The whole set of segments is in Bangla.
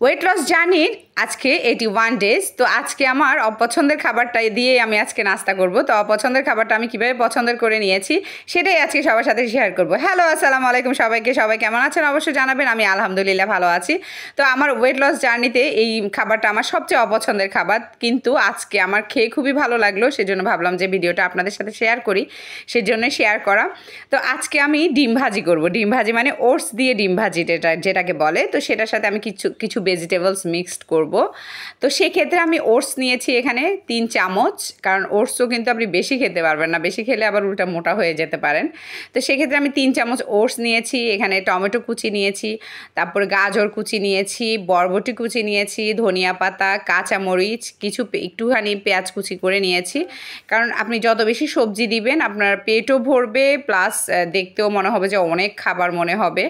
ওয়েট লস জার্নির আজকে 81 ডেজ। তো আজকে আমার অপছন্দের খাবারটা দিয়ে আমি আজকে নাস্তা করব। তো অপছন্দের খাবারটা আমি কীভাবে পছন্দের করে নিয়েছি সেটাই আজকে সবার সাথে শেয়ার করব। হ্যালো, আসসালামু আলাইকুম সবাইকে। সবাই কেমন আছেন অবশ্যই জানাবেন। আমি আলহামদুলিল্লাহ ভালো আছি। তো আমার ওয়েট লস জার্নিতে এই খাবারটা আমার সবচেয়ে অপছন্দের খাবার, কিন্তু আজকে আমার খেয়ে খুবই ভালো লাগলো, সেজন্য ভাবলাম যে ভিডিওটা আপনাদের সাথে শেয়ার করি, সেজন্য শেয়ার করা। তো আজকে আমি ডিম ভাজি করব। ডিম ভাজি মানে ওটস দিয়ে ডিম ভাজি যেটাকে বলে। তো সেটার সাথে আমি কিছু ভেজিটেবলস মিক্সড করব। তো সেক্ষেত্রে আমি ওটস নিয়েছি এখানে 3 চামচ, কারণ ওটসও কিন্তু আপনি বেশি খেতে পারবেন না, বেশি খেলে আবার উল্টা মোটা হয়ে যেতে পারেন। তো সেক্ষেত্রে আমি 3 চামচ ওটস নিয়েছি, এখানে টমেটো কুচি নিয়েছি, তারপরে গাজর কুচি নিয়েছি, বরবটি কুচি নিয়েছি, ধনিয়া পাতা, কাঁচামরিচ, একটুখানি পেঁয়াজ কুচি করে নিয়েছি। কারণ আপনি যত বেশি সবজি দিবেন আপনার পেটও ভরবে, প্লাস দেখতেও মনে হবে যে অনেক খাবার মনে হবে।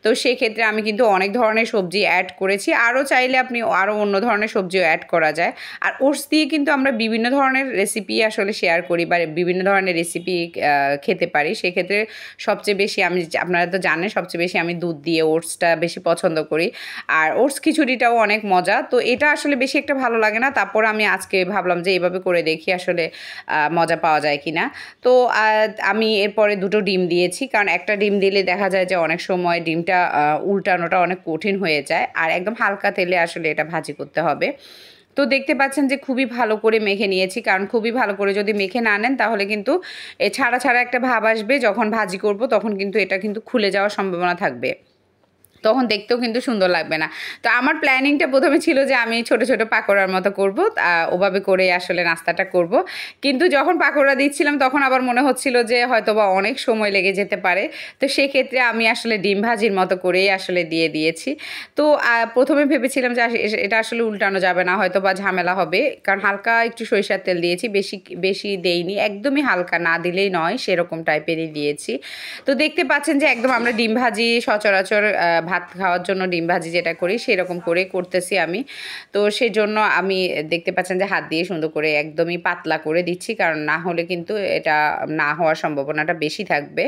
তো সেক্ষেত্রে আমি কিন্তু অনেক ধরনের সবজি অ্যাড করেছি, আরও চাইলে আপনি আরও অন্য ধরনের সবজিও অ্যাড করা যায়। আর ওটস দিয়ে কিন্তু আমরা বিভিন্ন ধরনের রেসিপি আসলে শেয়ার করি বা বিভিন্ন ধরনের রেসিপি খেতে পারি। সেক্ষেত্রে সবচেয়ে বেশি আপনারা তো জানেন সবচেয়ে বেশি আমি দুধ দিয়ে ওটসটা বেশি পছন্দ করি। আর ওটস খিচুড়িটাও অনেক মজা। তো এটা আসলে বেশি একটা ভালো লাগে না, তারপর আমি আজকে ভাবলাম যে এইভাবে করে দেখি আসলে মজা পাওয়া যায় কি না। তো আমি এরপরে 2টো ডিম দিয়েছি, কারণ একটা ডিম দিলে দেখা যায় যে অনেক সময় ডিমটা উল্টানোটা অনেক কঠিন হয়ে যায়, আর একদম হালকা তেলে আসলে এটা ভাজি করতে হবে। তো দেখতে পাচ্ছেন যে খুবই ভালো করে মেখে নিয়েছি, কারণ খুবই ভালো করে যদি মেখে না নেন তাহলে কিন্তু ছাড়া ছাড়া একটা ভাব আসবে, যখন ভাজি করব তখন কিন্তু এটা কিন্তু খুলে যাওয়ার সম্ভাবনা থাকবে, তখন দেখতেও কিন্তু সুন্দর লাগবে না। তো আমার প্ল্যানিংটা প্রথমে ছিল যে আমি ছোট ছোট পাকোড়ার মতো করব, ওভাবে করে আসলে নাস্তাটা করব। কিন্তু যখন পাকোড়া দিচ্ছিলাম তখন আবার মনে হচ্ছিল যে হয়তোবা অনেক সময় লেগে যেতে পারে। তো সেক্ষেত্রে আমি আসলে ডিম ভাজির মতো করেই আসলে দিয়ে দিয়েছি। তো প্রথমে ভেবেছিলাম যে এটা আসলে উল্টানো যাবে না, হয়তোবা ঝামেলা হবে, কারণ হালকা একটু সরিষার তেল দিয়েছি, বেশি দেইনি, একদমই হালকা, না দিলেই নয় সেরকম টাইপেরই দিয়েছি। তো দেখতে পাচ্ছেন যে একদম আমরা ডিম ভাজি সচরাচর ভাত খাওয়ার জন্য ডিম ভাজি যেটা করি সেরকম করে করতেছি আমি। তো সেজন্য আমি দেখতে পাচ্ছেন যে হাত দিয়ে সুন্দর করে একদমই পাতলা করে দিচ্ছি, কারণ না হলে কিন্তু এটা না হওয়ার সম্ভাবনাটা বেশি থাকবে।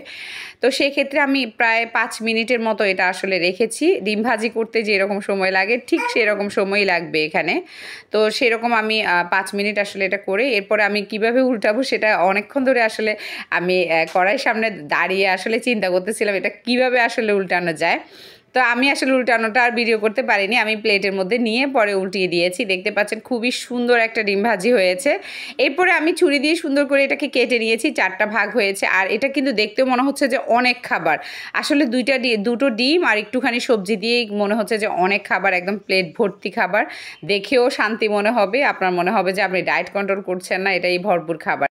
তো সেক্ষেত্রে আমি প্রায় 5 মিনিটের মতো এটা আসলে রেখেছি। ডিম ভাজি করতে যেরকম সময় লাগে ঠিক সেরকম সময়ই লাগবে এখানে। তো সেরকম আমি 5 মিনিট আসলে এটা করে এরপরে আমি কিভাবে উল্টাবো সেটা অনেকক্ষণ ধরে আসলে আমি কড়াইয়ের সামনে দাঁড়িয়ে আসলে চিন্তা করতেছিলাম এটা কিভাবে আসলে উল্টানো যায়। তো আমি আসলে উল্টানোটা আর ভিডিও করতে পারিনি, আমি প্লেটের মধ্যে নিয়ে পরে উল্টিয়ে দিয়েছি। দেখতে পাচ্ছেন খুবই সুন্দর একটা ডিম ভাজি হয়েছে। এরপরে আমি ছুরি দিয়ে সুন্দর করে এটাকে কেটে নিয়েছি, 4টা ভাগ হয়েছে। আর এটা কিন্তু দেখতেও মনে হচ্ছে যে অনেক খাবার, আসলে 2টো ডিম আর একটুখানি সবজি দিয়েই মনে হচ্ছে যে অনেক খাবার, একদম প্লেট ভর্তি খাবার, দেখেও শান্তি মনে হবে, আপনার মনে হবে যে আপনি ডায়েট কন্ট্রোল করছেন না, এটাই ভরপুর খাবার।